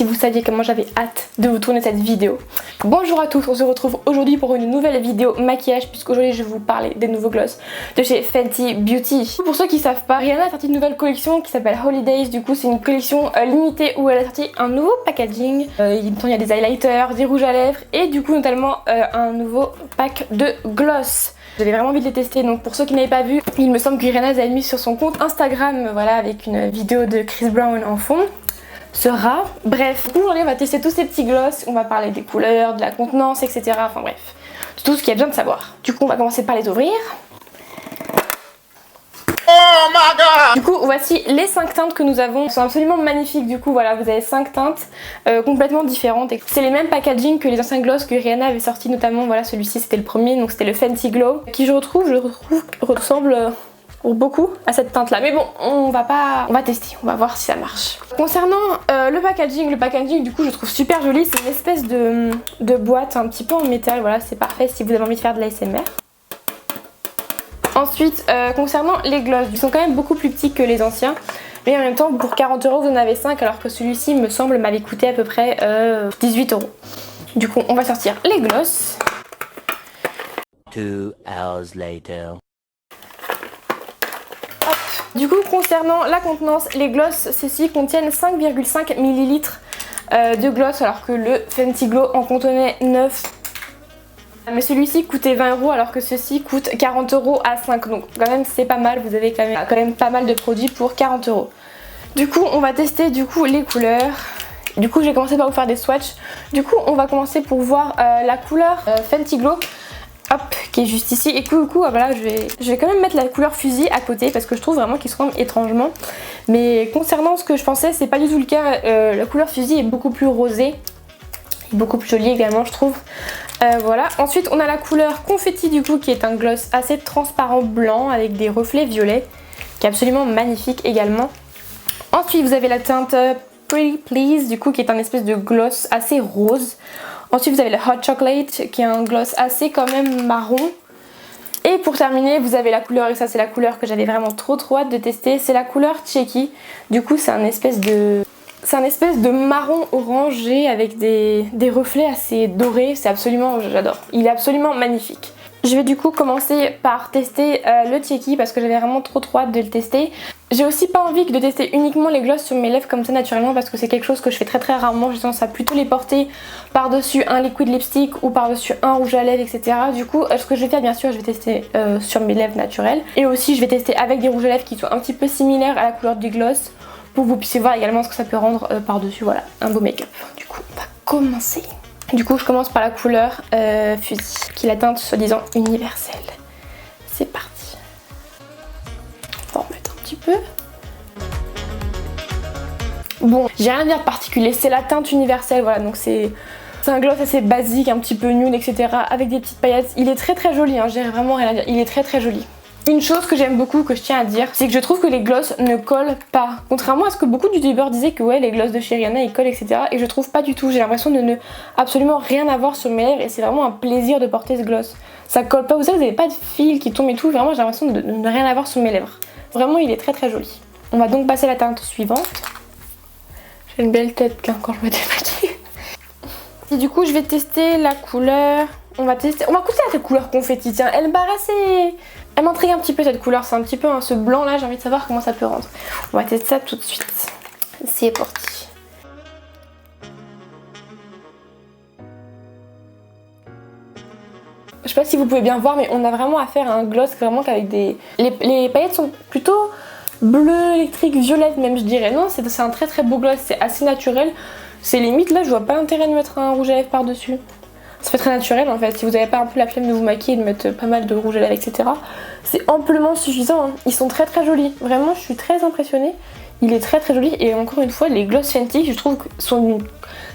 si vous saviez comment j'avais hâte de vous tourner cette vidéo. Bonjour à tous, on se retrouve aujourd'hui pour une nouvelle vidéo maquillage, puisqu'aujourd'hui je vais vous parler des nouveaux gloss de chez Fenty Beauty. Pour ceux qui savent pas, Rihanna a sorti une nouvelle collection qui s'appelle Holidays. Du coup c'est une collection limitée où elle a sorti un nouveau packaging. Il y a des highlighters, des rouges à lèvres et du coup notamment un nouveau pack de gloss. J'avais vraiment envie de les tester, donc pour ceux qui n'avaient pas vu, il me semble que Rihanna les a mis sur son compte Instagram, voilà, avec une vidéo de Chris Brown en fond. Bref, aujourd'hui on va tester tous ces petits gloss, on va parler des couleurs, de la contenance, etc. Enfin bref, de tout ce qu'il y a besoin de savoir. Du coup on va commencer par les ouvrir. Oh my god! Du coup voici les 5 teintes que nous avons, elles sont absolument magnifiques. Du coup voilà, vous avez 5 teintes complètement différentes. C'est les mêmes packaging que les anciens gloss que Rihanna avait sorti, notamment voilà, celui-ci c'était le premier, donc c'était le Fenty Glow, qui je retrouve ressemble beaucoup à cette teinte là, mais bon on va tester, on va voir si ça marche. Concernant le packaging du coup je trouve super joli. C'est une espèce de boîte un petit peu en métal, voilà, c'est parfait si vous avez envie de faire de l'ASMR. Ensuite concernant les gloss, ils sont quand même beaucoup plus petits que les anciens, mais en même temps pour 40 € vous en avez 5, alors que celui-ci me semble m'avait coûté à peu près 18 €. Du coup on va sortir les gloss. 2 hours later. Du coup concernant la contenance, les gloss ceux-ci contiennent 5,5 ml de gloss, alors que le Fenty Glow en contenait 9. Mais celui-ci coûtait 20 € alors que ceci coûte 40 € à 5, donc quand même c'est pas mal, vous avez quand même pas mal de produits pour 40 €. Du coup on va tester les couleurs. Du coup je vais commencer par vous faire des swatchs. Du coup on va commencer pour voir la couleur Fenty Glow. Hop, qui est juste ici. Et voilà, je vais quand même mettre la couleur fusil à côté parce que je trouve vraiment qu'ils se ressemblent étrangement. Mais concernant ce que je pensais, c'est pas du tout le cas. La couleur fusil est beaucoup plus rosée, beaucoup plus jolie également je trouve. Voilà. Ensuite on a la couleur confetti du coup, qui est un gloss assez transparent blanc avec des reflets violets, qui est absolument magnifique également. Ensuite vous avez la teinte Pretty Please du coup, qui est un espèce de gloss assez rose. Ensuite vous avez le Hot Chocolate qui est un gloss assez quand même marron. Et pour terminer vous avez la couleur, et ça c'est la couleur que j'avais vraiment trop hâte de tester, c'est la couleur Cheeky. Du coup c'est un espèce de marron orangé avec des reflets assez dorés, c'est absolument, j'adore, il est absolument magnifique. Je vais du coup commencer par tester le Cheeky parce que j'avais vraiment trop hâte de le tester. J'ai aussi pas envie de tester uniquement les gloss sur mes lèvres comme ça naturellement, parce que c'est quelque chose que je fais très rarement. J'ai tendance à plutôt les porter par-dessus un liquid lipstick ou par-dessus un rouge à lèvres, etc. Du coup ce que je vais faire, bien sûr, je vais tester sur mes lèvres naturelles. Et aussi je vais tester avec des rouges à lèvres qui sont un petit peu similaires à la couleur du gloss, pour que vous puissiez voir également ce que ça peut rendre par-dessus, voilà, un beau make-up. Du coup on va commencer. Du coup je commence par la couleur Fusil, qui est la teinte soi-disant universelle. C'est parti. On va remettre un petit peu. Bon, j'ai rien à dire de particulier, c'est la teinte universelle, voilà, donc c'est un gloss assez basique, un petit peu nude, etc. avec des petites paillettes. Il est très joli, hein, j'ai vraiment rien à dire, il est très joli. Une chose que j'aime beaucoup, que je tiens à dire, c'est que je trouve que les gloss ne collent pas. Contrairement à ce que beaucoup de youtubeurs disaient que ouais, les gloss de chez Rihanna ils collent, etc. Et je trouve pas du tout. J'ai l'impression de ne absolument rien avoir sur mes lèvres et c'est vraiment un plaisir de porter ce gloss. Ça colle pas, vous savez, vous n'avez pas de fil qui tombe et tout. Vraiment j'ai l'impression de ne rien avoir sur mes lèvres. Vraiment il est très joli. On va donc passer à la teinte suivante. J'ai une belle tête quand je me démaquille. Et du coup je vais tester la couleur. On va goûter à cette couleur confetti. Tiens, elle m'intrigue un petit peu cette couleur, c'est un petit peu ce blanc là, j'ai envie de savoir comment ça peut rendre. On va tester ça tout de suite. C'est parti. Je sais pas si vous pouvez bien voir, mais on a vraiment affaire à un gloss vraiment avec des... Les paillettes sont plutôt bleu, électrique, violette même je dirais. Non, c'est un très beau gloss, c'est assez naturel. C'est limite là, je vois pas l'intérêt de mettre un rouge à lèvres par dessus. Ça fait très naturel en fait, si vous n'avez pas un peu la flemme de vous maquiller et de mettre pas mal de rouge à lèvres, etc. C'est amplement suffisant, hein. Ils sont très jolis, vraiment je suis très impressionnée. Il est très joli et encore une fois les gloss Fenty je trouve que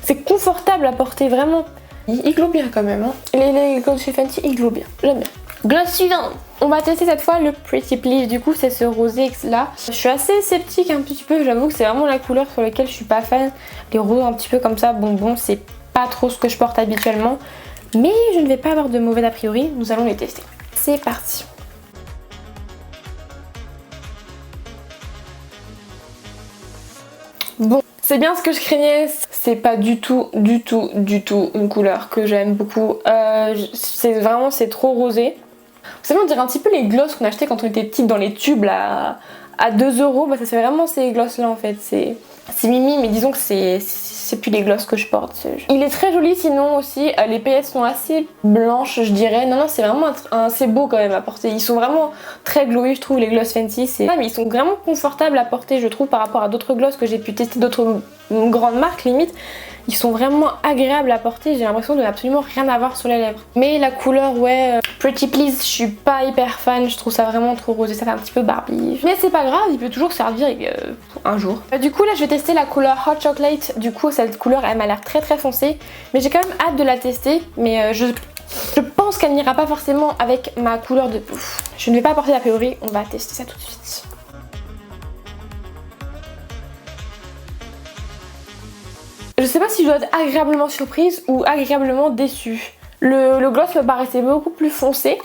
c'est confortable à porter vraiment. Ils glowent bien quand même, hein. Les gloss chez Fenty ils glowent bien, j'aime bien. Gloss suivant, on va tester cette fois le Pretty Please, du coup c'est ce rosé là. Je suis assez sceptique un petit peu, j'avoue que c'est vraiment la couleur sur laquelle je suis pas fan. Les roses un petit peu comme ça, bonbon, c'est pas trop ce que je porte habituellement. Mais je ne vais pas avoir de mauvais a priori, nous allons les tester. C'est parti. Bon, c'est bien ce que je craignais, c'est pas du tout une couleur que j'aime beaucoup. C'est trop rosé. Vous savez, on dirait un petit peu les glosses qu'on achetait quand on était petite dans les tubes là, à 2 €. Bah, ça fait vraiment ces glosses là en fait. C'est mimi, mais disons que c'est plus les glosses que je porte. Il est très joli sinon aussi. Les paillettes sont assez blanches, je dirais. Non, c'est vraiment c'est beau quand même à porter. Ils sont vraiment très glowy, je trouve, les gloss Fenty. Mais ils sont vraiment confortables à porter, je trouve, par rapport à d'autres glosses que j'ai pu tester, d'autres grandes marques limite. Ils sont vraiment agréables à porter, j'ai l'impression de absolument rien avoir sur les lèvres. Mais la couleur, ouais, Pretty Please, je suis pas hyper fan, je trouve ça vraiment trop rosé, ça fait un petit peu Barbie. Mais c'est pas grave, il peut toujours servir un jour. Du coup là je vais tester la couleur Hot Chocolate, du coup cette couleur elle m'a l'air très foncée. Mais j'ai quand même hâte de la tester, mais je pense qu'elle n'ira pas forcément avec ma couleur de peau. Je ne vais pas porter d'a priori, on va tester ça tout de suite. Je sais pas si je dois être agréablement surprise ou agréablement déçue. Le gloss me paraissait beaucoup plus foncé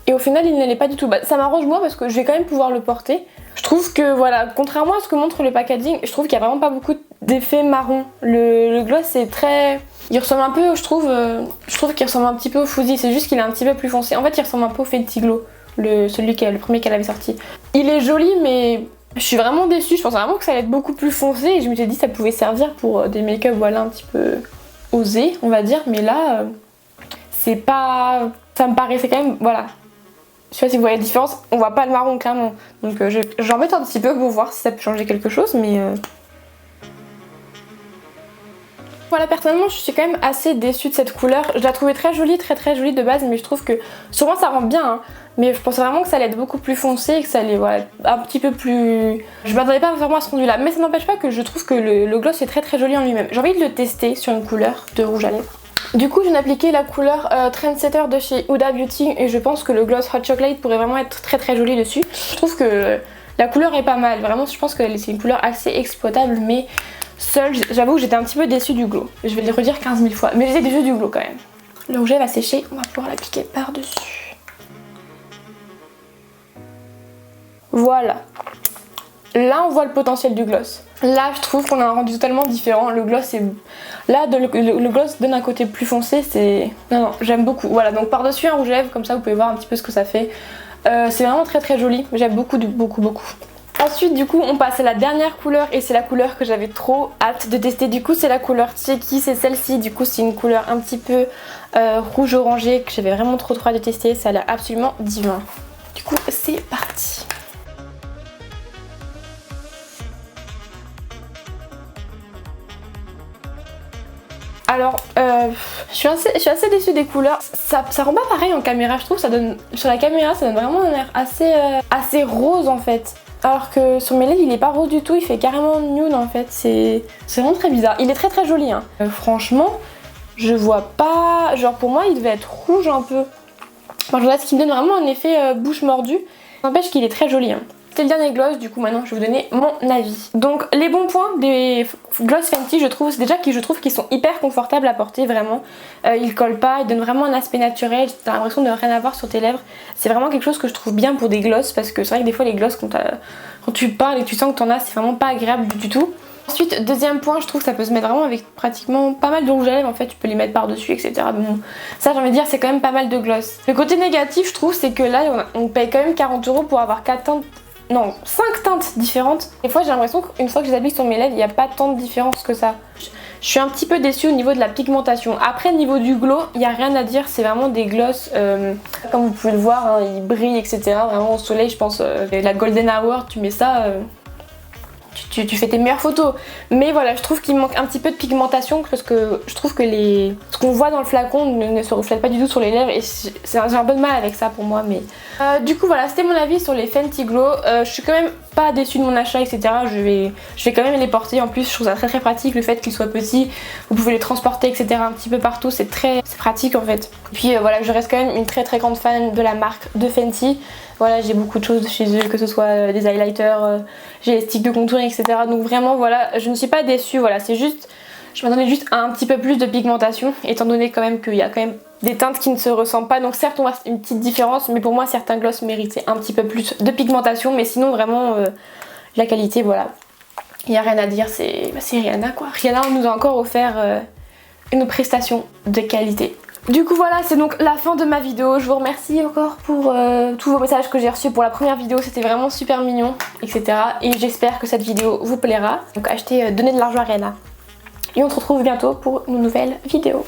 et au final il ne l'est pas du tout. Bah, ça m'arrange moi parce que je vais quand même pouvoir le porter. Je trouve que voilà, contrairement à ce que montre le packaging, je trouve qu'il n'y a vraiment pas beaucoup d'effet marron. Le gloss c'est très... Il ressemble un peu, je trouve qu'il ressemble un petit peu au Foozy, c'est juste qu'il est un petit peu plus foncé. En fait il ressemble un peu au Fenty Glow, le premier qu'elle avait sorti. Il est joli mais... Je suis vraiment déçue, je pensais vraiment que ça allait être beaucoup plus foncé et je me suis dit que ça pouvait servir pour des make-up voilà un petit peu osés on va dire, mais là c'est pas... ça me paraissait quand même, voilà. Je sais pas si vous voyez la différence, on voit pas le marron clairement. Donc j'en mets un petit peu pour voir si ça peut changer quelque chose, mais... Voilà, personnellement je suis quand même assez déçue de cette couleur. Je la trouvais très jolie de base, mais je trouve que sur moi ça rend bien hein. Mais je pensais vraiment que ça allait être beaucoup plus foncé et que ça allait voilà, un petit peu plus... Je m'attendais pas vraiment à ce rendu là, mais ça n'empêche pas que je trouve que le gloss est très joli en lui-même. J'ai envie de le tester sur une couleur de rouge à lèvres. Du coup je viens d'appliquer la couleur Trendsetter de chez Huda Beauty et je pense que le gloss Hot Chocolate pourrait vraiment être très joli dessus. Je trouve que la couleur est pas mal, vraiment je pense que c'est une couleur assez exploitable, mais seule j'avoue que j'étais un petit peu déçue du glow. Je vais le redire 15 000 fois, mais j'étais déçue du glow quand même. Le rouge va sécher, on va pouvoir l'appliquer par dessus. Voilà. Là on voit le potentiel du gloss. Là je trouve qu'on a un rendu totalement différent. Le gloss est... Là le gloss donne un côté plus foncé, c'est... Non, j'aime beaucoup. Voilà, donc par dessus un rouge à lèvres, comme ça vous pouvez voir un petit peu ce que ça fait. C'est vraiment très joli, j'aime beaucoup. Ensuite du coup on passe à la dernière couleur et c'est la couleur que j'avais trop hâte de tester. Du coup c'est la couleur Cheeky, c'est celle-ci. Du coup c'est une couleur un petit peu rouge orangé que j'avais vraiment trop hâte de tester. Ça a l'air absolument divin. Du coup c'est parti. Alors, je suis assez déçue des couleurs. Ça rend pas pareil en caméra, je trouve. Ça donne, sur la caméra, ça donne vraiment un air assez rose en fait. Alors que sur mes lèvres, il est pas rose du tout, il fait carrément nude en fait. C'est vraiment très bizarre. Il est très joli. Hein. Franchement, je vois pas. Genre pour moi, il devait être rouge un peu. Enfin, ce qui me donne vraiment un effet bouche mordue. N'empêche qu'il est très joli. Hein. C'est le dernier gloss, du coup maintenant je vais vous donner mon avis. Donc les bons points des gloss Fenty, je trouve, c'est déjà que je trouve qu'ils sont hyper confortables à porter vraiment. Ils collent pas, ils donnent vraiment un aspect naturel, t'as l'impression de rien avoir sur tes lèvres. C'est vraiment quelque chose que je trouve bien pour des gloss parce que c'est vrai que des fois les gloss quand tu parles et que tu sens que t'en as, c'est vraiment pas agréable du tout. Ensuite, deuxième point, je trouve que ça peut se mettre vraiment avec pratiquement pas mal de rouge à lèvres en fait, tu peux les mettre par dessus etc. Bon, ça j'ai envie de dire c'est quand même pas mal de gloss. Le côté négatif je trouve c'est que là on paye quand même 40 € pour avoir 4 teintes. Non, 5 teintes différentes. Des fois j'ai l'impression qu'une fois que je les applique sur mes lèvres, il n'y a pas tant de différence que ça. Je suis un petit peu déçue au niveau de la pigmentation. Après au niveau du glow, il n'y a rien à dire, c'est vraiment des gloss, comme vous pouvez le voir, hein, ils brillent etc. Vraiment au soleil je pense, la golden hour, tu mets ça... Tu fais tes meilleures photos, mais voilà je trouve qu'il manque un petit peu de pigmentation parce que je trouve que ce qu'on voit dans le flacon ne se reflète pas du tout sur les lèvres et j'ai un peu de mal avec ça pour moi. Mais du coup voilà, c'était mon avis sur les Fenty Glow. Je suis quand même pas déçue de mon achat etc. Je vais quand même les porter. En plus je trouve ça très pratique le fait qu'ils soient petits, vous pouvez les transporter etc. un petit peu partout, c'est pratique en fait. Et puis voilà, je reste quand même une très grande fan de la marque de Fenty. Voilà, j'ai beaucoup de choses chez eux, que ce soit des highlighters, j'ai les sticks de contouring etc. Donc vraiment voilà, je ne suis pas déçue, voilà, c'est juste, je m'attendais juste à un petit peu plus de pigmentation, étant donné quand même qu'il y a quand même des teintes qui ne se ressemblent pas. Donc certes on voit une petite différence, mais pour moi certains gloss méritaient un petit peu plus de pigmentation, mais sinon vraiment la qualité voilà. Il n'y a rien à dire, c'est Rihanna quoi. Rihanna nous a encore offert une prestation de qualité. Du coup voilà, c'est donc la fin de ma vidéo. Je vous remercie encore pour tous vos messages que j'ai reçus pour la première vidéo. C'était vraiment super mignon, etc. Et j'espère que cette vidéo vous plaira. Donc achetez, donnez de l'argent à Rihanna. Et on se retrouve bientôt pour une nouvelle vidéo.